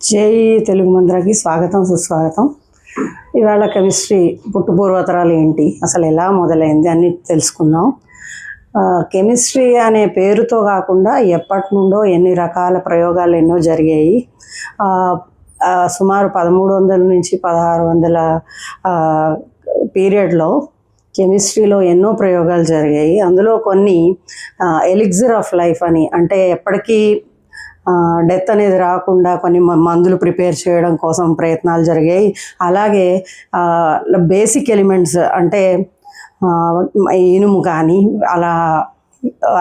జై తెలుగు మంత్రకి స్వాగతం సుస్వాగతం. ఇవాళ కెమిస్ట్రీ పుట్టుపూర్వతరాలు ఏంటి, అసలు ఎలా మొదలైంది అని తెలుసుకుందాం. కెమిస్ట్రీ అనే పేరుతో కాకుండా ఎప్పటి నుండో ఎన్ని రకాల ప్రయోగాలు ఎన్నో జరిగాయి. సుమారు 1300 నుంచి 1600 పీరియడ్లో కెమిస్ట్రీలో ఎన్నో ప్రయోగాలు జరిగాయి. అందులో కొన్ని ఎలిక్సిర్ ఆఫ్ లైఫ్ అని, అంటే ఎప్పటికీ డెత్ అనేది రాకుండా కొన్ని మందులు ప్రిపేర్ చేయడం కోసం ప్రయత్నాలు జరిగాయి. అలాగే బేసిక్ ఎలిమెంట్స్ అంటే ఇనుము కానీ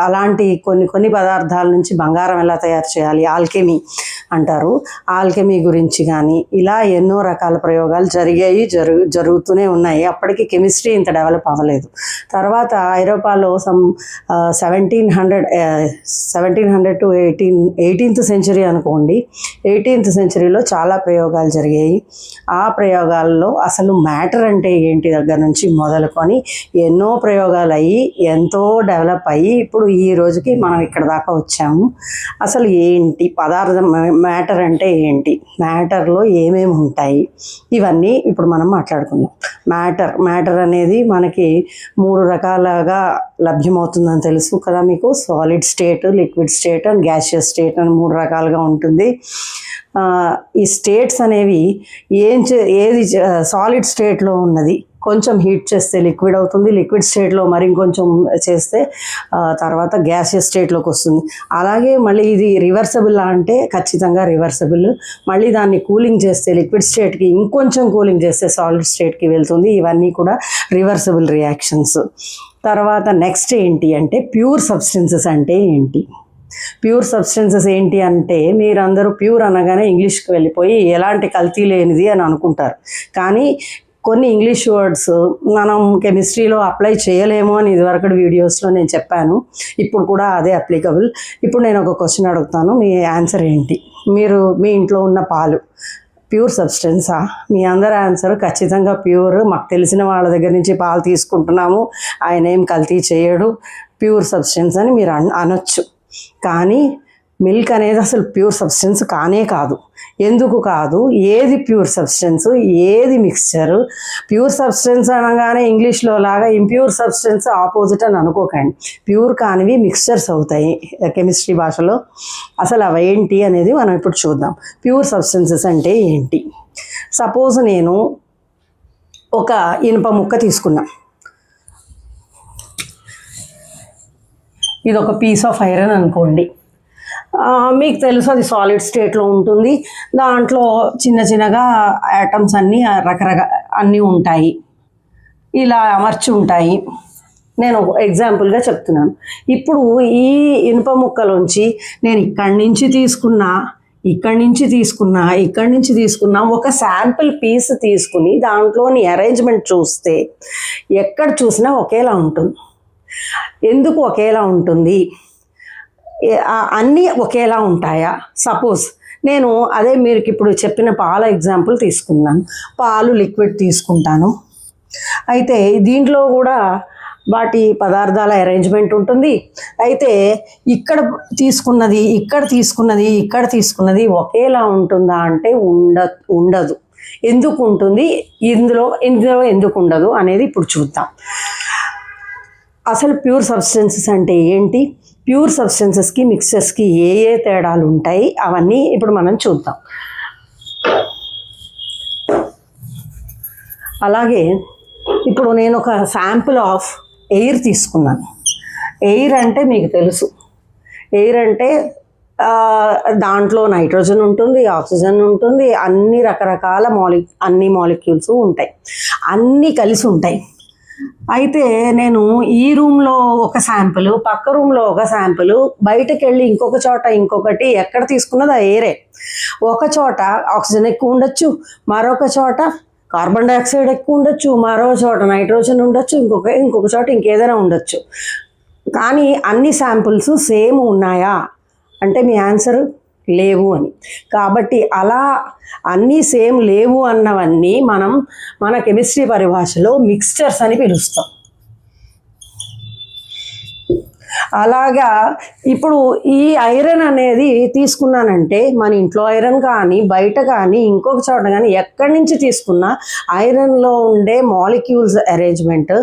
అలాంటి కొన్ని పదార్థాల నుంచి బంగారం ఎలా తయారు చేయాలి, ఆల్కెమీ అంటారు, ఆల్కెమీ గురించి కానీ ఇలా ఎన్నో రకాల ప్రయోగాలు జరుగుతూనే ఉన్నాయి. అప్పటికి కెమిస్ట్రీ ఇంత డెవలప్ అవ్వలేదు. తర్వాత ఐరోపాలో 1700 టు 18th సెంచరీ అనుకోండి, 18th సెంచరీలో చాలా ప్రయోగాలు జరిగాయి. ఆ ప్రయోగాల్లో అసలు మ్యాటర్ అంటే ఏంటి దగ్గర నుంచి మొదలుకొని ఎన్నో ప్రయోగాలు అయ్యి ఎంతో డెవలప్ అయ్యి ఇప్పుడు ఈ రోజుకి మనం ఇక్కడ దాకా వచ్చాము. అసలు ఏంటి పదార్థం, మ్యాటర్ అంటే ఏంటి, మ్యాటర్లో ఏమేమి ఉంటాయి, ఇవన్నీ ఇప్పుడు మనం మాట్లాడుకుందాం. మ్యాటర్ అనేది మనకి 3 రకాలుగా లభ్యమవుతుందని తెలుసు కదా మీకు. Solid state, liquid state and gaseous state అని 3 రకాలుగా ఉంటుంది. ఈ స్టేట్స్ అనేవి ఏది సాలిడ్ స్టేట్లో ఉన్నది కొంచెం హీట్ చేస్తే లిక్విడ్ అవుతుంది, లిక్విడ్ స్టేట్లో మరి ఇంకొంచెం చేస్తే తర్వాత గ్యాసియస్ స్టేట్లోకి వస్తుంది. అలాగే మళ్ళీ ఇది రివర్సబుల్ అంటే ఖచ్చితంగా రివర్సబుల్. మళ్ళీ దాన్ని కూలింగ్ చేస్తే లిక్విడ్ స్టేట్కి ఇంకొంచెం కూలింగ్ చేస్తే సాలిడ్ స్టేట్కి వెళ్తుంది. ఇవన్నీ కూడా రివర్సబుల్ రియాక్షన్స్. తర్వాత నెక్స్ట్ ఏంటి అంటే ప్యూర్ సబ్స్టెన్సెస్ అంటే ఏంటి. ప్యూర్ సబ్స్టెన్సెస్ ఏంటి అంటే మీరందరూ ప్యూర్ అనగానే ఇంగ్లీష్కి వెళ్ళిపోయి ఎలాంటి కల్తీ లేనిది అని అనుకుంటారు. కానీ కొన్ని ఇంగ్లీష్ వర్డ్స్ మనం కెమిస్ట్రీలో అప్లై చేయలేము అని ఇదివరకు వీడియోస్లో నేను చెప్పాను. ఇప్పుడు కూడా అదే అప్లికబుల్. ఇప్పుడు నేను ఒక క్వశ్చన్ అడుగుతాను, మీ ఆన్సర్ ఏంటి? మీ ఇంట్లో ఉన్న పాలు ప్యూర్ సబ్స్టెన్సా? మీ అందరి ఆన్సర్ ఖచ్చితంగా ప్యూర్. మాకు తెలిసిన వాళ్ళ దగ్గర నుంచి పాలు తీసుకుంటున్నాము, ఆయన ఏం కల్తీ చేయడు, ప్యూర్ సబ్స్టెన్స్ అని మీరు అనొచ్చు. కానీ మిల్క్ అనేది అసలు ప్యూర్ సబ్స్టెన్స్ కానే కాదు. ఎందుకు కాదు? ఏది ప్యూర్ సబ్స్టెన్స్, ఏది మిక్స్చరు? ప్యూర్ సబ్స్టెన్స్ అనగానే ఇంగ్లీష్లో లాగా ఇంప్యూర్ సబ్స్టెన్స్ ఆపోజిట్ అని అనుకోకండి. ప్యూర్ కానివి మిక్స్చర్స్ అవుతాయి కెమిస్ట్రీ భాషలో. అసలు అవి ఏంటి అనేది మనం ఇప్పుడు చూద్దాం. ప్యూర్ సబ్స్టెన్సెస్ అంటే ఏంటి? సపోజ్ నేను ఒక ఇనుప ముక్క తీసుకున్నా, ఇది ఒక పీస్ ఆఫ్ ఐరన్ అనుకోండి. మీకు తెలుసు అది సాలిడ్ స్టేట్లో ఉంటుంది. దాంట్లో చిన్నగా యాటమ్స్ అన్నీ అన్నీ ఉంటాయి, ఇలా అమర్చి ఉంటాయి. నేను ఎగ్జాంపుల్గా చెప్తున్నాను. ఇప్పుడు ఈ ఇనుప ముక్కలోంచి నేను ఇక్కడి నుంచి తీసుకున్నా ఒక శాంపిల్ పీస్ తీసుకుని దాంట్లోని అరేంజ్మెంట్ చూస్తే ఎక్కడ చూసినా ఒకేలా ఉంటుంది. ఎందుకు ఒకేలా ఉంటుంది? అన్నీ ఒకేలా ఉంటాయా? సపోజ్ నేను అదే మీరు ఇప్పుడు చెప్పిన పాల ఎగ్జాంపుల్ తీసుకున్నాను. పాలు లిక్విడ్ తీసుకుంటాను. అయితే దీంట్లో కూడా వాటి పదార్థాల అరేంజ్మెంట్ ఉంటుంది. అయితే ఇక్కడ తీసుకున్నది ఒకేలా ఉంటుందా అంటే ఉండదు. ఎందుకు ఉంటుంది? ఇందులో ఎందుకు ఉండదు అనేది ఇప్పుడు చూద్దాం. అసలు ప్యూర్ సబ్స్టెన్సెస్ అంటే ఏంటి, ప్యూర్ సబ్స్టెన్సెస్కి మిక్సర్స్కి ఏ తేడాలు ఉంటాయి, అవన్నీ ఇప్పుడు మనం చూద్దాం. అలాగే ఇప్పుడు నేను ఒక శాంపుల్ ఆఫ్ ఎయిర్ తీసుకున్నాను. ఎయిర్ అంటే మీకు తెలుసు, ఎయిర్ అంటే దాంట్లో నైట్రోజన్ ఉంటుంది, ఆక్సిజన్ ఉంటుంది, అన్ని రకరకాల అన్ని మాలిక్యూల్స్ ఉంటాయి, అన్నీ కలిసి ఉంటాయి. అయితే నేను ఈ రూమ్లో ఒక శాంపుల్, పక్క రూమ్లో ఒక శాంపుల్, బయటకు వెళ్ళి ఇంకొక చోట ఇంకొకటి, ఎక్కడ తీసుకున్నది ఆ ఎయిరే. ఒక చోట ఆక్సిజన్ ఎక్కువ ఉండొచ్చు, మరొక చోట కార్బన్ డైఆక్సైడ్ ఎక్కువ ఉండొచ్చు, మరో చోట నైట్రోజన్ ఉండొచ్చు, ఇంకొక చోట ఇంకేదైనా ఉండొచ్చు. కానీ అన్ని శాంపుల్స్ సేమ్ ఉన్నాయా అంటే మీ ఆన్సర్ లేవు అని. కాబట్టి అలా అన్నీ సేమ్ లేవు అన్నవన్నీ మనం మన కెమిస్ట్రీ పరిభాషలో మిక్స్చర్స్ అని పిలుస్తాం. అలాగా ఇప్పుడు ఈ ఐరన్ అనేది తీసుకున్నానంటే మన ఇంట్లో ఐరన్ కానీ బయట కానీ ఇంకొక చోట కానీ ఎక్కడి నుంచి తీసుకున్నా ఐరన్లో ఉండే మాలిక్యూల్స్ అరేంజ్మెంట్,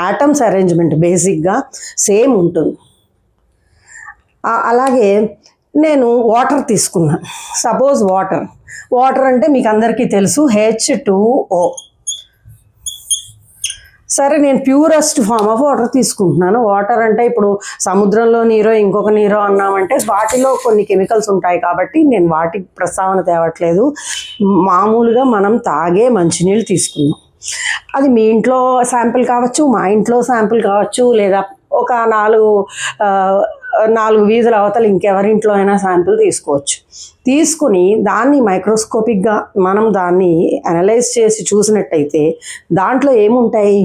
ఆటమ్స్ అరేంజ్మెంట్ బేసిక్గా సేమ్ ఉంటుంది. అలాగే నేను వాటర్ తీసుకున్నాను. సపోజ్ వాటర్ అంటే మీకు అందరికీ తెలుసు H2O. సరే, నేను ప్యూరెస్ట్ ఫామ్ ఆఫ్ వాటర్ తీసుకుంటున్నాను. వాటర్ అంటే ఇప్పుడు సముద్రంలో నీరో ఇంకొక నీరో అన్నామంటే వాటిలో కొన్ని కెమికల్స్ ఉంటాయి కాబట్టి నేను వాటి ప్రస్తావన తేవట్లేదు. మామూలుగా మనం తాగే మంచినీళ్ళు తీసుకున్నాం. అది మీ ఇంట్లో శాంపిల్ కావచ్చు, మా ఇంట్లో శాంపిల్ కావచ్చు, లేదా ఒక 4 వీధుల అవతల ఇంకెవరింట్లో అయినా శాంపిల్ తీసుకోవచ్చు. తీసుకుని దాన్ని మైక్రోస్కోపిక్గా మనం దాన్ని అనలైజ్ చేసి చూసినట్టయితే దాంట్లో ఏముంటాయి?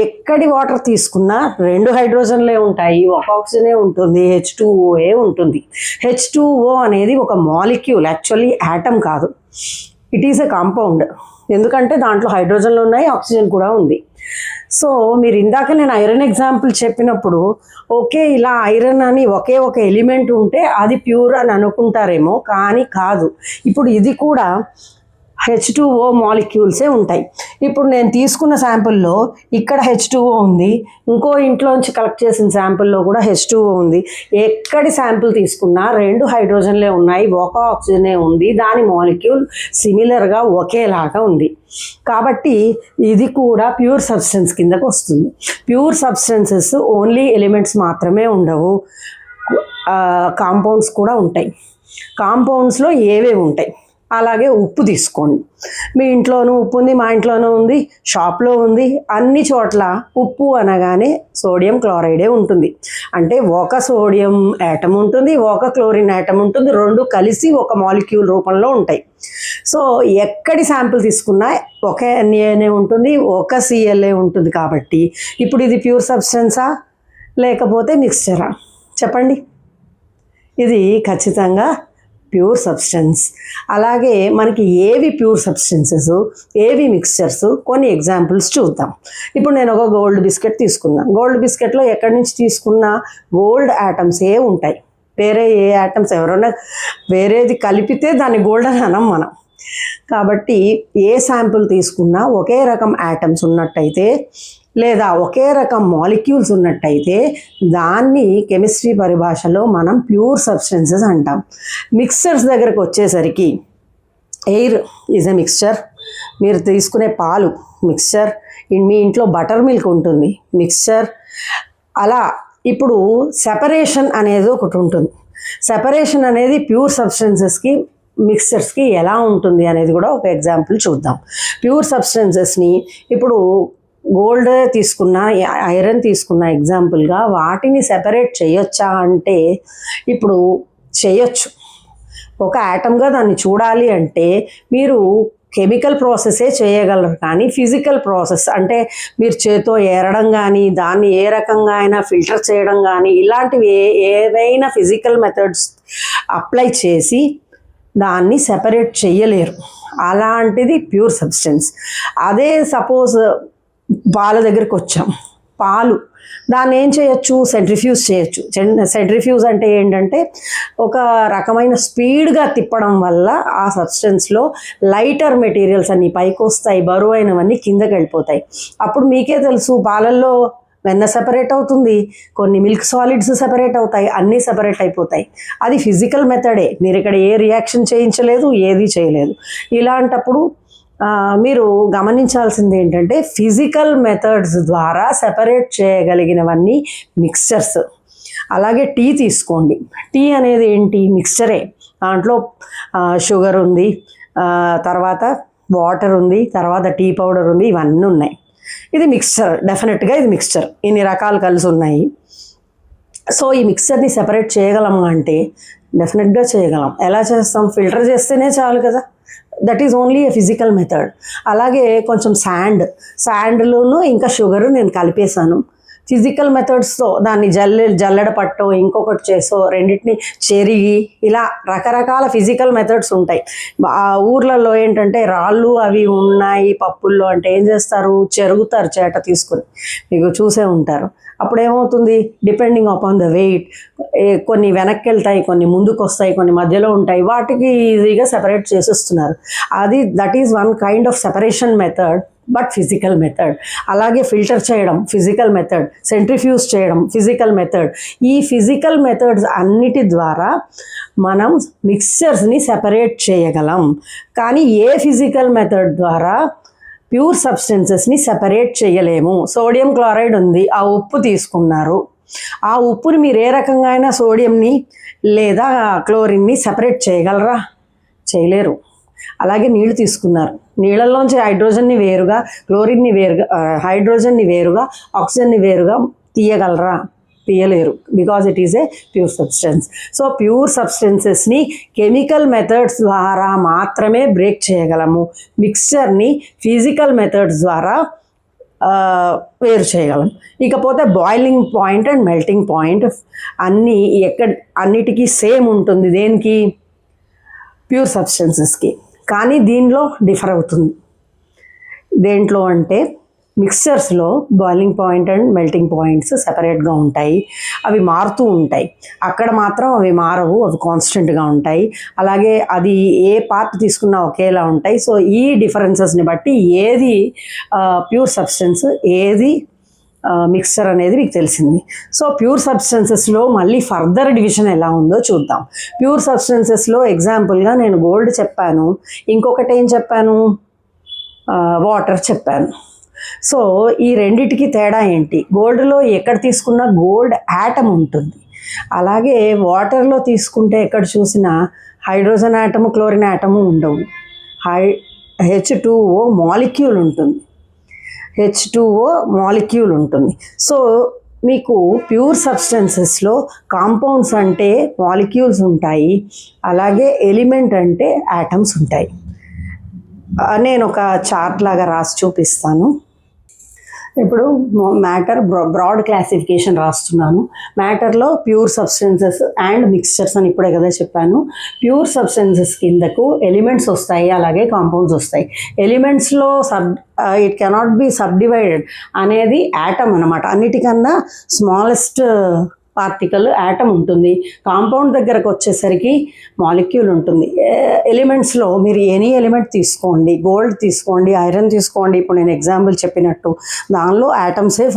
ఎక్కడి వాటర్ తీసుకున్నా 2 హైడ్రోజన్లే ఉంటాయి, 1 ఆక్సిజనే ఉంటుంది, H2O ఉంటుంది. H2O అనేది ఒక మాలిక్యూల్, యాక్చువల్లీ యాటమ్ కాదు. It is a compound. ఎందుకంటే దాంట్లో హైడ్రోజన్లు ఉన్నాయి, ఆక్సిజన్ కూడా ఉంది. సో మీరు ఇందాక నేను ఐరన్ ఎగ్జాంపుల్ చెప్పినప్పుడు ఓకే, ఇలా ఐరన్ అని ఒకే ఒక ఎలిమెంట్ ఉంటే అది ప్యూర్ అని అనుకుంటారేమో, కానీ కాదు. ఇప్పుడు ఇది కూడా H2O మాలిక్యూల్సే ఉంటాయి. ఇప్పుడు నేను తీసుకున్న శాంపుల్లో ఇక్కడ H2O ఉంది, ఇంకో ఇంట్లోంచి కలెక్ట్ చేసిన శాంపుల్లో కూడా H2O ఉంది. ఎక్కడి శాంపుల్ తీసుకున్నా 2 హైడ్రోజన్లే ఉన్నాయి, 1 ఆక్సిజనే ఉంది, దాని మాలిక్యూల్ సిమిలర్గా ఒకేలాగా ఉంది. కాబట్టి ఇది కూడా ప్యూర్ సబ్స్టెన్స్ కిందకు వస్తుంది. ప్యూర్ సబ్స్టెన్సెస్ ఓన్లీ ఎలిమెంట్స్ మాత్రమే ఉండవు, కాంపౌండ్స్ కూడా ఉంటాయి. కాంపౌండ్స్లో ఏవేవి ఉంటాయి? అలాగే ఉప్పు తీసుకోండి. మీ ఇంట్లోనూ ఉప్పు ఉంది, మా ఇంట్లోనూ ఉంది, షాప్లో ఉంది. అన్ని చోట్ల ఉప్పు అనగానే సోడియం క్లోరైడే ఉంటుంది. అంటే 1 సోడియం యాటమ్ ఉంటుంది, 1 క్లోరిన్ యాటమ్ ఉంటుంది, 2 కలిసి ఒక మాలిక్యూల్ రూపంలో ఉంటాయి. సో ఎక్కడి శాంపుల్ తీసుకున్నా ఒక Naనే ఉంటుంది, 1 Clఏ ఉంటుంది. కాబట్టి ఇప్పుడు ఇది ప్యూర్ సబ్స్టెన్సా లేకపోతే మిక్స్చరా? చెప్పండి. ఇది ఖచ్చితంగా ప్యూర్ సబ్స్టెన్స్. అలాగే మనకి ఏవి ప్యూర్ సబ్స్టెన్సెస్, ఏవి మిక్స్చర్స్, కొన్ని ఎగ్జాంపుల్స్ చూద్దాం. ఇప్పుడు నేను ఒక గోల్డ్ బిస్కెట్ తీసుకున్నా. గోల్డ్ బిస్కెట్లో ఎక్కడి నుంచి తీసుకున్నా గోల్డ్ యాటమ్సే ఉంటాయి. వేరే ఏ యాటమ్స్ ఎవరైనా వేరేది కలిపితే దాన్ని గోల్డ్ అని అనం మనం. కాబట్టి ఏ శాంపుల్ తీసుకున్నా ఒకే రకం యాటమ్స్ ఉన్నట్టయితే లేదా ఒకే రకం మాలిక్యూల్స్ ఉన్నట్టయితే దాన్ని కెమిస్ట్రీ పరిభాషలో మనం ప్యూర్ సబ్స్టెన్సెస్ అంటాం. మిక్స్చర్స్ దగ్గరకు వచ్చేసరికి ఎయిర్ ఈజ్ ఎ మిక్స్చర్, మీరు తీసుకునే పాలు మిక్స్చర్, మీ ఇంట్లో బటర్ మిల్క్ ఉంటుంది మిక్స్చర్. అలా ఇప్పుడు సెపరేషన్ అనేది ఒకటి ఉంటుంది. సెపరేషన్ అనేది ప్యూర్ సబ్స్టెన్సెస్కి మిక్స్చర్స్కి ఎలా ఉంటుంది అనేది కూడా ఒక ఎగ్జాంపుల్ చూద్దాం. ప్యూర్ సబ్స్టెన్సెస్ని ఇప్పుడు గోల్డ్ తీసుకున్నా, ఐరన్ తీసుకున్న ఎగ్జాంపుల్గా వాటిని సెపరేట్ చేయొచ్చా అంటే ఇప్పుడు చేయొచ్చు. ఒక యాటమ్గా దాన్ని చూడాలి అంటే మీరు కెమికల్ ప్రాసెసే చేయగలరు, కానీ ఫిజికల్ ప్రాసెస్ అంటే మీరు చేత్తో ఏరడం కానీ దాన్ని ఏ రకంగా అయినా ఫిల్టర్ చేయడం కానీ ఇలాంటివి ఏవైనా ఫిజికల్ మెథడ్స్ అప్లై చేసి దాన్ని సెపరేట్ చేయలేరు. అలాంటిది ప్యూర్ సబ్స్టెన్స్. అదే సపోజ్ పాల దగ్గరికి వచ్చాం. పాలు దాన్ని ఏం చేయొచ్చు? సెంట్రిఫ్యూజ్ చేయొచ్చు. సెంట్రిఫ్యూజ్ అంటే ఏంటంటే ఒక రకమైన స్పీడ్గా తిప్పడం వల్ల ఆ సబ్స్టెన్స్లో లైటర్ మెటీరియల్స్ అన్నీ పైకి వస్తాయి, బరువైనవన్నీ కిందకి వెళ్ళిపోతాయి. అప్పుడు మీకే తెలుసు పాలల్లో వెన్న సెపరేట్ అవుతుంది, కొన్ని మిల్క్ సాలిడ్స్ సెపరేట్ అవుతాయి, అన్నీ సెపరేట్ అయిపోతాయి. అది ఫిజికల్ మెథడే, మీరు ఇక్కడ ఏ రియాక్షన్ చేయించలేదు, ఏది చేయలేదు. ఇలాంటప్పుడు మీరు గమనించాల్సింది ఏంటంటే ఫిజికల్ మెథడ్స్ ద్వారా సెపరేట్ చేయగలిగినవన్నీ మిక్స్చర్స్. అలాగే టీ తీసుకోండి. టీ అనేది ఏంటి? మిక్స్చరే. దాంట్లో షుగర్ ఉంది, తర్వాత వాటర్ ఉంది, తర్వాత టీ పౌడర్ ఉంది, ఇవన్నీ ఉన్నాయి. ఇది మిక్స్చర్. డెఫినెట్గా ఇది మిక్స్చర్. ఇన్ని రకాలు కలిసి ఉన్నాయి. సో ఈ మిక్స్చర్ని సెపరేట్ చేయగలమా అంటే డెఫినెట్గా చేయగలం. ఎలా చేస్తాం? ఫిల్టర్ చేస్తేనే చాలు కదా. That is only A physical method. అలాగే కొంచెం శాండ్లోను ఇంకా షుగర్ నేను కలిపేశాను. ఫిజికల్ మెథడ్స్తో దాన్ని జల్లెడ పట్టో ఇంకొకటి చేసో రెండింటిని చెరిగి ఇలా రకరకాల ఫిజికల్ మెథడ్స్ ఉంటాయి. ఆ ఊర్లలో ఏంటంటే రాళ్ళు అవి ఉన్నాయి పప్పుల్లో అంటే ఏం చేస్తారు, చెరుగుతారు చేట తీసుకుని, మీకు చూసే ఉంటారు. అప్పుడు ఏమవుతుంది, డిపెండింగ్ అపాన్ ద వెయిట్ కొన్ని వెనక్కి వెళ్తాయి, కొన్ని ముందుకు వస్తాయి, కొన్ని మధ్యలో ఉంటాయి, వాటికి ఈజీగా సెపరేట్ చేసేస్తున్నారు. That is one kind of separation method, but physical method. అలాగే ఫిల్టర్ చేయడం ఫిజికల్ మెథడ్, సెంట్రిఫ్యూజ్ చేయడం ఫిజికల్ మెథడ్. ఈ ఫిజికల్ మెథడ్స్ అన్నిటి ద్వారా మనం మిక్స్చర్స్ని సెపరేట్ చేయగలం. కానీ ఏ ఫిజికల్ మెథడ్ ద్వారా ప్యూర్ సబ్స్టెన్సెస్ని సెపరేట్ చేయలేము. సోడియం క్లోరైడ్ ఉంది, ఆ ఉప్పు తీసుకున్నారు, ఆ ఉప్పుని మీరు ఏ రకంగా అయినా సోడియంని లేదా క్లోరిన్ని సెపరేట్ చేయగలరా? చేయలేరు. అలాగే నీళ్లు తీసుకున్నారు, నీళ్ళల్లోంచి హైడ్రోజన్ని వేరుగా, క్లోరిన్ని వేరుగా, హైడ్రోజన్ని వేరుగా, ఆక్సిజన్ని వేరుగా తీయగలరా? తీయలేరు. Because it is a pure substance. So pure సబ్స్టెన్సెస్ని కెమికల్ మెథడ్స్ ద్వారా మాత్రమే బ్రేక్ చేయగలము. మిక్స్చర్ని ఫిజికల్ మెథడ్స్ ద్వారా వేరు చేయగలం. ఇకపోతే boiling point and melting point అన్నిటికీ సేమ్ ఉంటుంది. దేనికి? ప్యూర్ సబ్స్టెన్సెస్కి. కానీ దీనిలో డిఫర్ అవుతుంది. దేంట్లో అంటే మిక్స్చర్స్లో boiling point and melting points సెపరేట్గా ఉంటాయి, అవి మారుతూ ఉంటాయి. అక్కడ మాత్రం అవి మారవు, అవి కాన్స్టెంట్గా ఉంటాయి. అలాగే అది ఏ పార్ట్ తీసుకున్నా ఒకేలా ఉంటాయి. సో ఈ డిఫరెన్సెస్ని బట్టి ఏది ప్యూర్ సబ్స్టెన్స్, ఏది మిక్స్చర్ అనేది మీకు తెలిసింది. సో ప్యూర్ సబ్స్టెన్సెస్లో మళ్ళీ ఫర్దర్ డివిజన్ ఎలా ఉందో చూద్దాం. ప్యూర్ సబ్స్టెన్సెస్లో ఎగ్జాంపుల్గా నేను గోల్డ్ చెప్పాను, ఇంకొకటి ఏం చెప్పాను, వాటర్ చెప్పాను. సో ఈ రెండిటికి తేడా ఏంటి? గోల్డ్లో ఎక్కడ తీసుకున్నా గోల్డ్ యాటమ్ ఉంటుంది, అలాగే వాటర్లో తీసుకుంటే ఎక్కడ చూసినా హైడ్రోజన్ యాటము, క్లోరిన్ యాటము ఉండవు. H2O మాలిక్యూల్ ఉంటుంది, H2O మాలిక్యూల్ ఉంటుంది. సో మీకు ప్యూర్ సబ్స్టెన్సెస్లో కాంపౌండ్స్ అంటే మాలిక్యూల్స్ ఉంటాయి, అలాగే ఎలిమెంట్ అంటే యాటమ్స్ ఉంటాయి. నేను ఒక చార్ట్ లాగా రాసి చూపిస్తాను. ఇప్పుడు మ్యాటర్ బ్రాడ్ క్లాసిఫికేషన్ రాస్తున్నాను. మ్యాటర్లో ప్యూర్ సబ్స్టెన్సెస్ అండ్ మిక్స్చర్స్ అని ఇప్పుడే కదా చెప్పాను. ప్యూర్ సబ్స్టెన్సెస్ కిందకు ఎలిమెంట్స్ వస్తాయి, అలాగే కాంపౌండ్స్ వస్తాయి. ఎలిమెంట్స్లో ఇట్ కెనాట్ బి సబ్డివైడెడ్ అనేది యాటమ్ అన్నమాట. అన్నిటికన్నా స్మాలెస్ట్ పార్టికల్ యాటమ్ ఉంటుంది. కాంపౌండ్ దగ్గరకు వచ్చేసరికి మాలిక్యూల్ ఉంటుంది. ఎలిమెంట్స్లో మీరు ఎనీ ఎలిమెంట్ తీసుకోండి, గోల్డ్ తీసుకోండి, ఐరన్ తీసుకోండి, ఇప్పుడు నేను ఎగ్జాంపుల్ చెప్పినట్టు దానిలో యాటమ్సే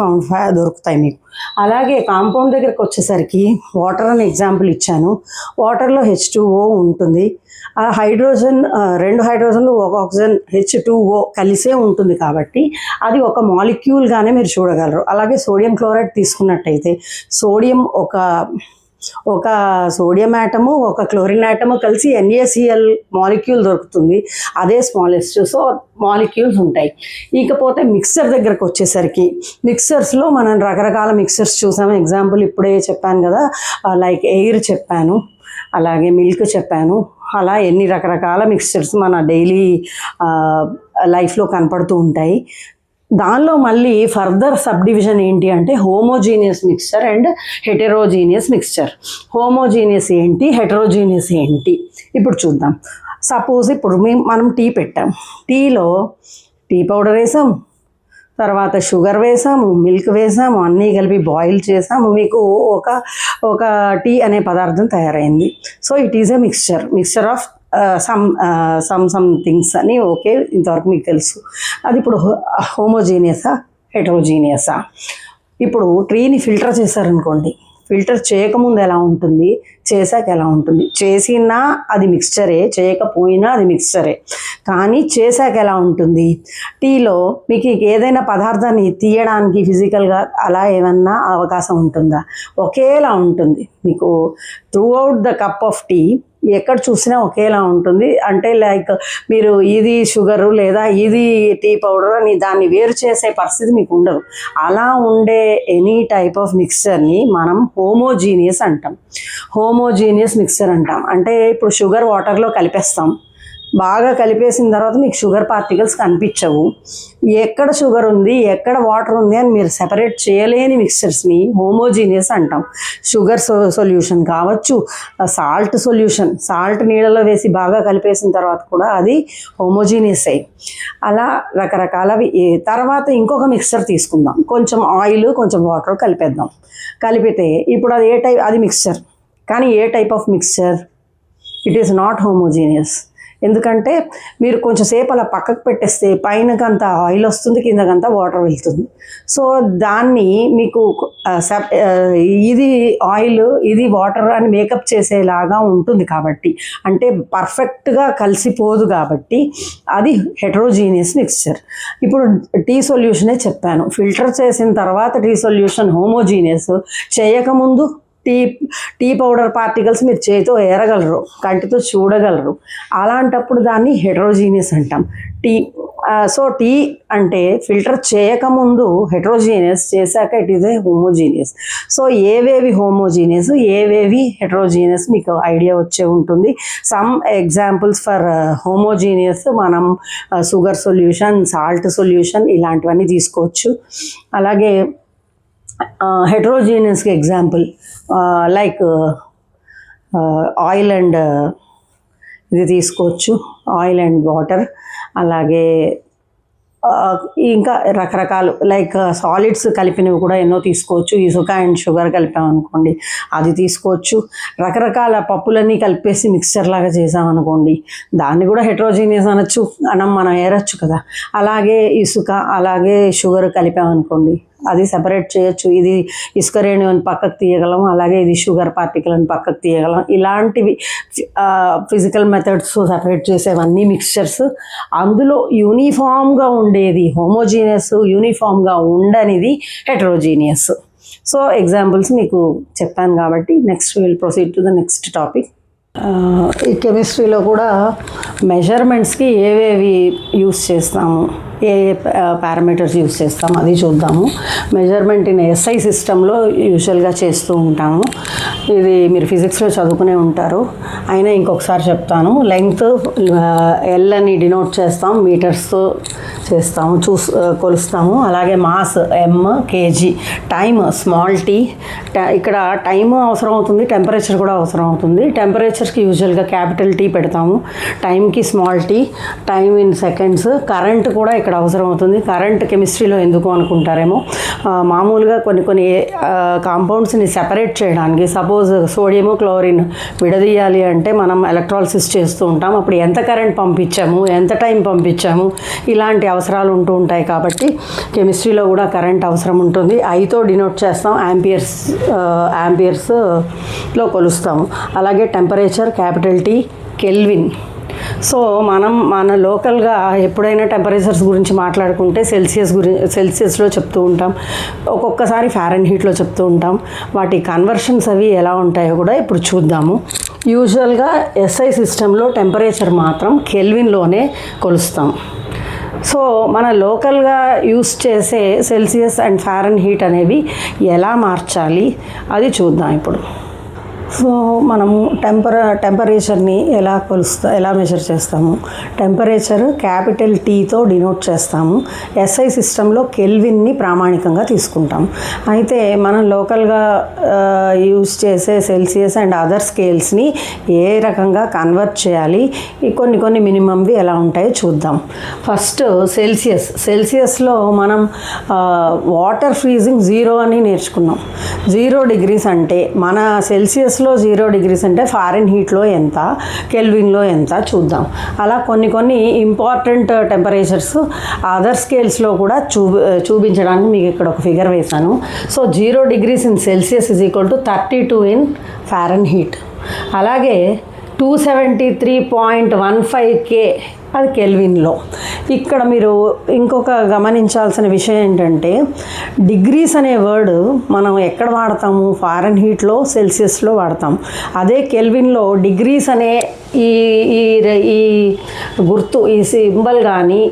దొరుకుతాయి మీకు. అలాగే కాంపౌండ్ దగ్గరకు వచ్చేసరికి వాటర్ అని ఎగ్జాంపుల్ ఇచ్చాను. వాటర్లో H2O ఉంటుంది. ఆ హైడ్రోజన్, రెండు హైడ్రోజన్లు ఒక ఆక్సిజన్ H2O కలిసే ఉంటుంది కాబట్టి అది ఒక మాలిక్యూల్గానే మీరు చూడగలరు. అలాగే సోడియం క్లోరైడ్ తీసుకున్నట్టయితే సోడియం ఒక సోడియం యాటము, ఒక క్లోరిన్ యాటము కలిసి NaCl మాలిక్యూల్ దొరుకుతుంది, అదే స్మాలెస్ట్. సో మాలిక్యూల్స్ ఉంటాయి. ఇకపోతే మిక్సర్ దగ్గరకు వచ్చేసరికి మిక్సర్స్లో మనం రకరకాల మిక్సర్స్ చూసాము. ఎగ్జాంపుల్ ఇప్పుడే చెప్పాను కదా, లైక్ ఎయిర్ చెప్పాను, అలాగే మిల్క్ చెప్పాను. అలా ఎన్ని రకరకాల మిక్స్చర్స్ మన డైలీ లైఫ్లో కనపడుతూ ఉంటాయి. దానిలో మళ్ళీ ఫర్దర్ సబ్ డివిజన్ ఏంటి అంటే homogeneous mixture and heterogeneous mixture. Homogeneous ఏంటి, హెటెరోజీనియస్ ఏంటి ఇప్పుడు చూద్దాం. సపోజ్ ఇప్పుడు మనం టీ పెట్టాం, టీలో టీ పౌడర్ వేసాం, తర్వాత షుగర్ వేసాము, మిల్క్ వేసాము, అన్నీ కలిపి బాయిల్ చేసాము, మీకు ఒక టీ అనే పదార్థం తయారైంది. So it is A mixture of some things అని. ఓకే, ఇంతవరకు మీకు తెలుసు. అది ఇప్పుడు హోమోజీనియసా, హెటెరోజీనియసా? ఇప్పుడు టీని ఫిల్టర్ చేశారనుకోండి, ఫిల్టర్ చేయకముందు ఎలా ఉంటుంది, చేశాక ఎలా ఉంటుంది? చేసినా అది మిక్స్చరే, చేయకపోయినా అది మిక్స్చరే. కానీ చేశాక ఎలా ఉంటుంది? టీలో మీకు ఏదైనా పదార్థాన్ని తీయడానికి ఫిజికల్గా అలా ఏమన్నా అవకాశం ఉంటుందా? ఒకేలా ఉంటుంది. మీకు throughout the cup of tea ఎక్కడ చూసినా ఒకేలా ఉంటుంది. అంటే లైక్ మీరు ఇది షుగరు లేదా ఇది టీ పౌడర్ అని దాన్ని వేరు చేసే పరిస్థితి మీకు ఉండదు. అలా ఉండే ఎనీ టైప్ ఆఫ్ మిక్స్చర్ని మనం హోమోజీనియస్ అంటాం. హోమోజీనియస్ మిక్స్చర్ అంటాం. అంటే ఇప్పుడు షుగర్ వాటర్లో కలిపేస్తాం, బాగా కలిపేసిన తర్వాత మీకు షుగర్ పార్టికల్స్ కనిపించవు. ఎక్కడ షుగర్ ఉంది ఎక్కడ వాటర్ ఉంది అని మీరు సెపరేట్ చేయలేని మిక్స్చర్స్ని హోమోజీనియస్ అంటాం. షుగర్ సొల్యూషన్ కావచ్చు, సాల్ట్ సొల్యూషన్, సాల్ట్ నీళ్ళలో వేసి బాగా కలిపేసిన తర్వాత కూడా అది హోమోజీనియస్ అయ్యి అలా రకరకాలవి. తర్వాత ఇంకొక మిక్స్చర్ తీసుకుందాం, కొంచెం ఆయిల్ కొంచెం వాటర్ కలిపేద్దాం. కలిపితే ఇప్పుడు అది అది మిక్స్చర్, కానీ a type of mixture? It is not homogeneous. ఎందుకంటే మీరు కొంచెం సేపు అలా పక్కకు పెట్టేస్తే పైనకంతా ఆయిల్ వస్తుంది, కిందకంతా వాటర్ వెళ్తుంది. సో దాన్ని మీకు ఇది ఆయిల్ ఇది వాటర్ అని మేకప్ చేసేలాగా ఉంటుంది కాబట్టి, అంటే పర్ఫెక్ట్గా కలిసిపోదు కాబట్టి అది హెటరోజీనియస్ మిక్స్చర్. ఇప్పుడు టీ సొల్యూషనే చెప్పాను, ఫిల్టర్ చేసిన తర్వాత టీ సొల్యూషన్ హోమోజీనియస్, చేయకముందు టీ పౌడర్ పార్టికల్స్ మీరు చేతితో ఏరగలరు, కంటితో చూడగలరు. అలాంటప్పుడు దాన్ని హెటరోజీనియస్ అంటాం. సో టీ అంటే ఫిల్టర్ చేయకముందు హెటరోజీనియస్, చేశాక it is a homogeneous. So ఏవేవి హోమోజీనియస్ ఏవేవి హెటరోజీనియస్ మీకు ఐడియా వచ్చే ఉంటుంది. సమ్ ఎగ్జాంపుల్స్ ఫర్ హోమోజీనియస్ మనం షుగర్ సొల్యూషన్, సాల్ట్ సొల్యూషన్ ఇలాంటివన్నీ తీసుకోవచ్చు. అలాగే హెటరోజీనియస్కి ఎగ్జాంపుల్ లైక్ ఆయిల్ అండ్ ఇది తీసుకోవచ్చు, ఆయిల్ అండ్ వాటర్. అలాగే ఇంకా రకరకాలు లైక్ సాలిడ్స్ కలిపినవి కూడా ఎన్నో తీసుకోవచ్చు. ఇసుక అండ్ షుగర్ కలిపామనుకోండి అది తీసుకోవచ్చు. రకరకాల పప్పులన్నీ కలిపేసి మిక్స్చర్ లాగా చేసామనుకోండి దాన్ని కూడా హెటరోజీనియస్ అనొచ్చు, మనం ఏరచ్చు కదా. అలాగే ఇసుక అలాగే షుగర్ కలిపామనుకోండి అది సెపరేట్ చేయొచ్చు. ఇది ఇసుక రేణు అని పక్కకు తీయగలం, అలాగే ఇది షుగర్ పార్టికల్ అని పక్కకు తీయగలం. ఇలాంటివి ఫిజికల్ మెథడ్స్ సెపరేట్ చేసేవన్నీ మిక్స్చర్స్. అందులో యూనిఫామ్గా ఉండేది హోమోజీనియస్, యూనిఫామ్గా ఉండనిది హెటరోజీనియస్. సో ఎగ్జాంపుల్స్ మీకు చెప్పాను కాబట్టి next will proceed to the next topic. ఈ కెమిస్ట్రీలో కూడా మెజర్మెంట్స్కి ఏవేవి యూస్ చేస్తాము, ఏ పారామీటర్స్ యూస్ చేస్తాము అది చూద్దాము. మెజర్మెంట్ ఇన్ ఎస్ఐ సిస్టంలో యూజువల్గా చేస్తూ ఉంటాము. ఇది మీరు ఫిజిక్స్లో చదువుకునే ఉంటారు, అయినా ఇంకొకసారి చెప్తాను. లెంగ్త్ ఎల్ అని డినోట్ చేస్తాం, మీటర్స్తో చేస్తాము, కొలుస్తాము. అలాగే మాస్ ఎమ్, కేజీ, టైమ్ స్మాల్ టీ. ఇక్కడ టైము అవసరం అవుతుంది, టెంపరేచర్ కూడా అవసరం అవుతుంది. టెంపరేచర్కి యూజువల్గా క్యాపిటల్ టీ పెడతాము, టైంకి small T, time in seconds. Current కూడా ఇక్కడ అవసరం అవుతుంది. కరెంట్ కెమిస్ట్రీలో ఎందుకు అనుకుంటారేమో, మామూలుగా కొన్ని కాంపౌండ్స్ని సెపరేట్ చేయడానికి, సపోజ్ సోడియము క్లోరిన్ విడదీయాలి అంటే మనం ఎలక్ట్రాలిసిస్ చేస్తూ ఉంటాం. అప్పుడు ఎంత కరెంట్ పంపించాము, ఎంత టైం పంపించాము, ఇలాంటి అవసరాలు ఉంటూ ఉంటాయి. కాబట్టి కెమిస్ట్రీలో కూడా కరెంట్ అవసరం ఉంటుంది. ఐతో డినోట్ చేస్తాం, యాంపియర్స్లో కొలుస్తాము. అలాగే temperature capital T, kelvin. So మన లోకల్గా ఎప్పుడైనా టెంపరేచర్స్ గురించి మాట్లాడుకుంటే సెల్సియస్లో చెప్తూ ఉంటాం, ఒక్కొక్కసారి ఫారెన్హీట్లో చెప్తూ ఉంటాం. వాటి కన్వర్షన్స్ అవి ఎలా ఉంటాయో కూడా ఇప్పుడు చూద్దాము. యూజువల్గా ఎస్ఐ సిస్టంలో టెంపరేచర్ మాత్రం కెల్విన్లోనే కొలుస్తాం. సో మన లోకల్గా యూస్ చేసే సెల్సియస్ అండ్ ఫారెన్హీట్ అనేవి ఎలా మార్చాలి అది చూద్దాం ఇప్పుడు. సో మనము టెంపరేచర్ని ఎలా మెజర్ చేస్తాము. టెంపరేచర్ క్యాపిటల్ టీతో డినోట్ చేస్తాము. ఎస్ఐ సిస్టంలో కెల్విన్ని ప్రామాణికంగా తీసుకుంటాం. అయితే మనం లోకల్గా యూజ్ చేసే సెల్సియస్ అండ్ అదర్ స్కేల్స్ని ఏ రకంగా కన్వర్ట్ చేయాలి, కొన్ని మినిమంవి ఎలా ఉంటాయో చూద్దాం. ఫస్ట్ సెల్సియస్లో మనం వాటర్ ఫ్రీజింగ్ 0 అని నేర్చుకున్నాం. 0 డిగ్రీస్ అంటే మన సెల్సియస్ 0 డిగ్రీస్ అంటే ఫారెన్హీట్లో ఎంత, కెల్విన్లో ఎంత చూద్దాం. అలా కొన్ని ఇంపార్టెంట్ టెంపరేచర్స్ అదర్ స్కేల్స్లో కూడా చూపించడానికి మీకు ఇక్కడ ఒక ఫిగర్ వేశాను. So 0 degrees in Celsius is equal to 32 in Fahrenheit. అలాగే 273.15 K అది కెల్విన్లో. ఇక్కడ మీరు ఇంకొక గమనించాల్సిన విషయం ఏంటంటే డిగ్రీస్ అనే వర్డ్ మనం ఎక్కడ వాడతాము, ఫారెన్హీట్లో సెల్సియస్లో వాడతాం. అదే కెల్విన్లో డిగ్రీస్ అనే ఈ గుర్తు ఈ సింబల్ కానీ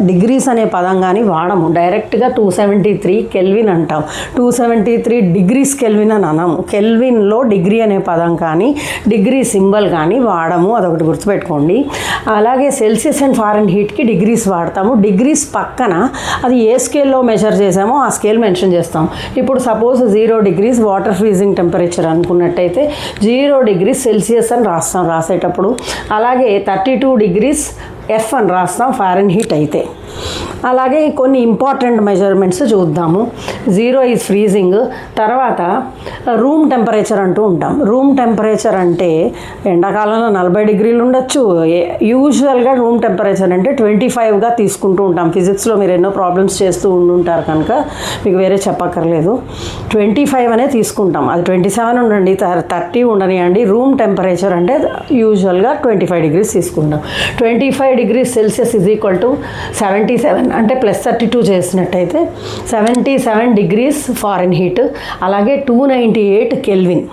డిగ్రీస్ అనే పదం కానీ వాడము. డైరెక్ట్గా 273 కెల్విన్ అంటాం. 273 డిగ్రీస్ కెల్విన్ అని అనము. కెల్విన్లో డిగ్రీ అనే పదం కానీ డిగ్రీ సింబల్ కానీ వాడము, అదొకటి గుర్తుపెట్టుకోండి. అలాగే సెల్సియస్ అండ్ ఫారెన్ హీట్కి డిగ్రీస్ వాడతాము. డిగ్రీస్ పక్కన అది ఏ స్కేల్లో మెజర్ చేసామో ఆ స్కేల్ మెన్షన్ చేస్తాం. ఇప్పుడు suppose 0 degrees water freezing temperature అనుకున్నట్టయితే 0 డిగ్రీస్ సెల్సియస్ అని రాస్తాం రాసేటప్పుడు. అలాగే 32 డిగ్రీస్ ఎఫ్ అని రాస్తాం ఫారెన్ హీట్ అయితే. అలాగే కొన్ని ఇంపార్టెంట్ మెజర్మెంట్స్ చూద్దాము. 0 ఈజ్ ఫ్రీజింగ్. తర్వాత రూమ్ టెంపరేచర్ అంటూ ఉంటాం. రూమ్ టెంపరేచర్ అంటే ఎండాకాలంలో 40 డిగ్రీలు ఉండొచ్చు. యూజువల్గా రూమ్ టెంపరేచర్ అంటే 25గా తీసుకుంటూ ఉంటాం. ఫిజిక్స్లో మీరు ఎన్నో ప్రాబ్లమ్స్ చేస్తూ ఉండుంటారు కనుక మీకు వేరే చెప్పక్కర్లేదు. 25 అనే తీసుకుంటాం. అది 27 ఉండండి, 30 ఉండనియండి. రూమ్ టెంపరేచర్ అంటే యూజువల్గా 25 డిగ్రీస్ తీసుకుంటాం. 25 degrees Celsius is equal to 77 అంటే +32 చేసినట్టయితే 77 డిగ్రీస్ ఫారెన్ హీట్. అలాగే 298 కెల్విన్,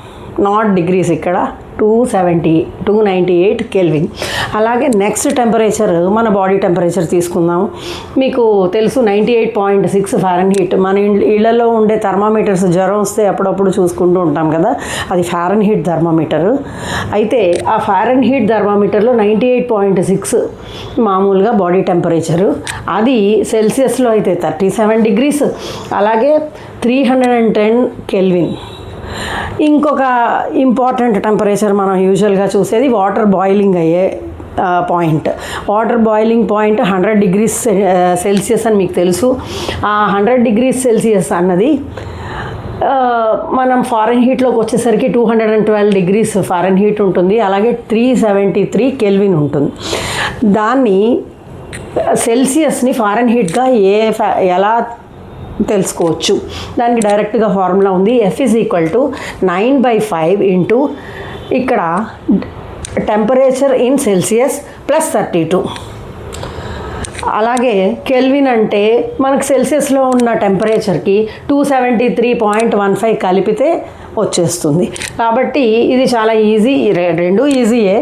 నాట్ డిగ్రీస్, ఇక్కడ 298 కెల్విన్. అలాగే నెక్స్ట్ టెంపరేచర్ మన బాడీ టెంపరేచర్ తీసుకుందాము. మీకు తెలుసు 98.6 ఫారెన్ హీట్. మన ఇళ్లలో ఉండే థర్మామీటర్స్ జ్వరం వస్తే అప్పుడప్పుడు చూసుకుంటూ ఉంటాం కదా, అది ఫారెన్ హీట్ థర్మామీటర్. అయితే ఆ ఫారెన్ హీట్ థర్మామీటర్లో 98.6 మామూలుగా బాడీ టెంపరేచరు. అది సెల్సియస్లో అయితే 37 డిగ్రీస్. అలాగే 310 కెల్విన్. ఇంకొక ఇంపార్టెంట్ టెంపరేచర్ మనం యూజువల్గా చూసేది వాటర్ బాయిలింగ్ అయ్యే point. Water boiling point 100 degrees Celsius అని మీకు తెలుసు. ఆ 100 డిగ్రీస్ సెల్సియస్ అన్నది మనం ఫారెన్ హీట్లోకి వచ్చేసరికి 212 డిగ్రీస్ ఫారెన్ హీట్ ఉంటుంది. అలాగే 373 కెల్విన్ ఉంటుంది. దాన్ని సెల్సియస్ని ఫారెన్ హీట్గా ఎలా తెలుసుకోవచ్చు? దానికి డైరెక్ట్గా ఫార్ములా ఉంది. F is equal to 9/5 into ఇక్కడ టెంపరేచర్ ఇన్ సెల్సియస్ +32. అలాగే కెల్విన్ అంటే మనకు సెల్సియస్లో ఉన్న టెంపరేచర్కి 273.15 కలిపితే వచ్చేస్తుంది. కాబట్టి ఇది చాలా ఈజీ, రెండు ఈజీయే.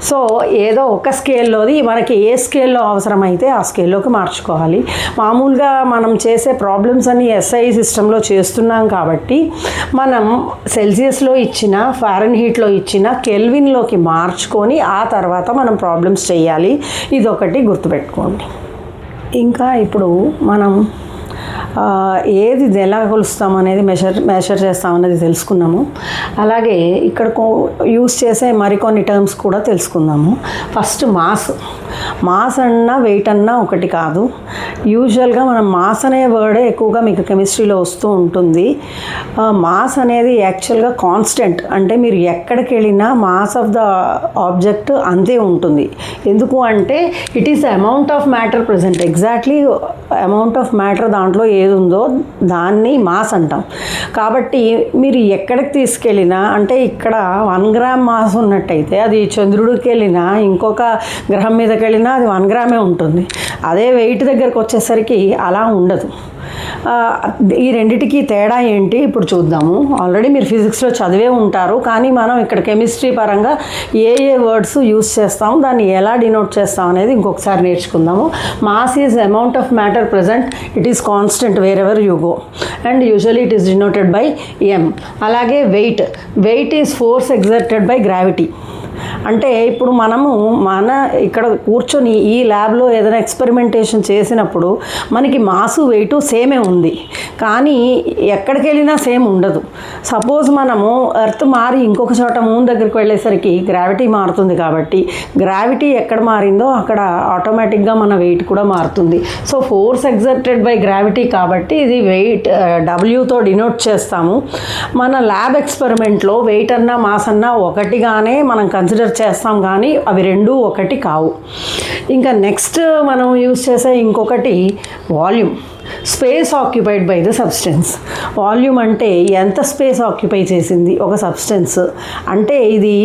సో ఏదో ఒక స్కేల్లోది మనకి ఏ స్కేల్లో అవసరమైతే ఆ స్కేల్లోకి మార్చుకోవాలి. మామూలుగా మనం చేసే ప్రాబ్లమ్స్ అన్ని SI సిస్టంలో చేస్తున్నాం కాబట్టి మనం సెల్సియస్లో ఇచ్చిన, ఫారెన్ హీట్లో ఇచ్చిన కెల్విన్లోకి మార్చుకొని ఆ తర్వాత మనం ప్రాబ్లమ్స్ చేయాలి. ఇదొకటి గుర్తుపెట్టుకోండి. ఇంకా ఇప్పుడు మనం ఏది ఎలా కొలుస్తాం అనేది మెషర్ చేస్తాం అనేది తెలుసుకున్నాము. అలాగే ఇక్కడ యూస్ చేసే మరికొన్ని టర్మ్స్ కూడా తెలుసుకుందాము. ఫస్ట్ మాస్ అన్నా వెయిట్ అన్నా ఒకటి కాదు. యూజువల్గా మనం మాస్ అనే వర్డే ఎక్కువగా మీకు కెమిస్ట్రీలో వస్తూ ఉంటుంది. మాస్ అనేది యాక్చువల్గా కాన్స్టెంట్, అంటే మీరు ఎక్కడికి వెళ్ళినా మాస్ ఆఫ్ ద ఆబ్జెక్ట్ అంతే ఉంటుంది. ఎందుకు అంటే it is amount of matter present. Exactly amount of matter దాంట్లో ఏది ఉందో దాన్ని మాస్ అంటాం. కాబట్టి మీరు ఎక్కడికి తీసుకెళ్ళినా, అంటే ఇక్కడ 1 గ్రామ్ మాస్ ఉన్నట్టయితే అది చంద్రుడికి వెళ్ళినా ఇంకొక గ్రహం మీదకి వెళ్ళినా అది 1 గ్రామే ఉంటుంది. అదే వెయిట్ దగ్గరకు వచ్చేసరికి అలా ఉండదు. ఈ రెండిటికి తేడా ఏంటి ఇప్పుడు చూద్దాము. ఆల్రెడీ మీరు ఫిజిక్స్లో చదివే ఉంటారు, కానీ మనం ఇక్కడ కెమిస్ట్రీ పరంగా ఏ వర్డ్స్ యూస్ చేస్తాము, దాన్ని ఎలా డినోట్ చేస్తాం అనేది ఇంకొకసారి నేర్చుకుందాము. Mass is amount of matter present, it is constant wherever you go, and usually it is denoted by M. అలాగే weight is force exerted by gravity. అంటే ఇప్పుడు మనము ఇక్కడ కూర్చొని ఈ ల్యాబ్లో ఏదైనా ఎక్స్పెరిమెంటేషన్ చేసినప్పుడు మనకి మాసు వెయిటు సేమే ఉంది, కానీ ఎక్కడికి వెళ్ళినా సేమ్ ఉండదు. సపోజ్ మనము ఎర్త్ మారి ఇంకొక చోట మూన్ దగ్గరికి వెళ్ళేసరికి గ్రావిటీ మారుతుంది. కాబట్టి గ్రావిటీ ఎక్కడ మారిందో అక్కడ ఆటోమేటిక్గా మన వెయిట్ కూడా మారుతుంది. So force exerted by gravity కాబట్టి ఇది వెయిట్ Wతో డినోట్ చేస్తాము. మన ల్యాబ్ ఎక్స్పెరిమెంట్లో వెయిట్ అన్నా మాస్ అన్నా ఒకటిగానే మనం కన్సిడర్ చేస్తాం, కానీ అవి రెండూ ఒకటి కావు. ఇంకా నెక్స్ట్ మనం యూజ్ చేసే ఇంకొకటి volume. Space occupied by the substance. Volume అంటే ఎంత స్పేస్ ఆక్యుపై చేసింది ఒక సబ్స్టెన్స్. అంటే ఇది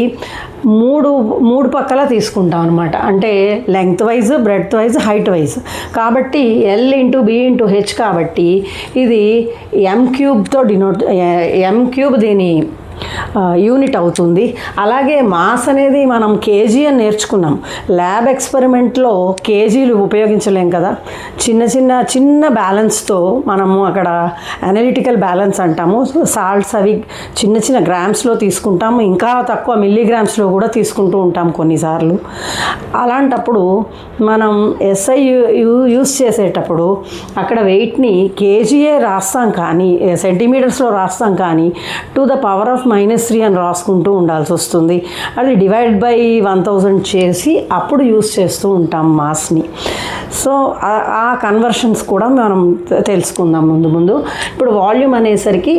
మూడు పక్కల తీసుకుంటాం అనమాట. అంటే length wise, breadth wise, height wise. కాబట్టి L/B/H కాబట్టి ఇది M³ దీని యూనిట్ అవుతుంది. అలాగే మాస్ అనేది మనం కేజీ అని నేర్చుకున్నాం. ల్యాబ్ ఎక్స్పెరిమెంట్లో కేజీలు ఉపయోగించలేం కదా. చిన్న బ్యాలెన్స్తో మనము అక్కడ అనలిటికల్ బ్యాలెన్స్ అంటాము. సాల్ట్స్ అవి చిన్న గ్రామ్స్లో తీసుకుంటాము, ఇంకా తక్కువ మిల్లీగ్రామ్స్లో కూడా తీసుకుంటూ ఉంటాం కొన్నిసార్లు. అలాంటప్పుడు మనం ఎస్ఐ యూస్ చేసేటప్పుడు అక్కడ వెయిట్ని కేజీయే రాస్తాం, కానీ సెంటీమీటర్స్లో రాస్తాం, కానీ టు ద పవర్ ఆఫ్ -3 అని రాసుకుంటూ ఉండాల్సి వస్తుంది. అది డివైడ్ బై 1000 చేసి అప్పుడు యూస్ చేస్తూ ఉంటాం మాస్ని. సో ఆ కన్వర్షన్స్ కూడా మనం తెలుసుకుందాం ముందు. ఇప్పుడు వాల్యూమ్ అనేసరికి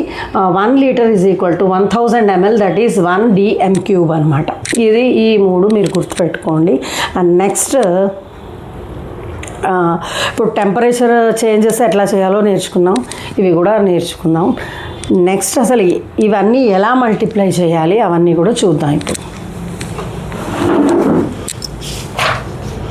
1 litre is equal to 1000 ml, that is 1 dm³ అనమాట. ఈ 3 మీరు గుర్తుపెట్టుకోండి. అండ్ నెక్స్ట్ ఇప్పుడు టెంపరేచర్ చేంజెస్ ఎట్లా చేయాలో నేర్చుకున్నాం, ఇవి కూడా నేర్చుకుందాం. నెక్స్ట్ అసలు ఇవన్నీ ఎలా మల్టిప్లై చేయాలి అవన్నీ కూడా చూద్దాం ఇప్పుడు.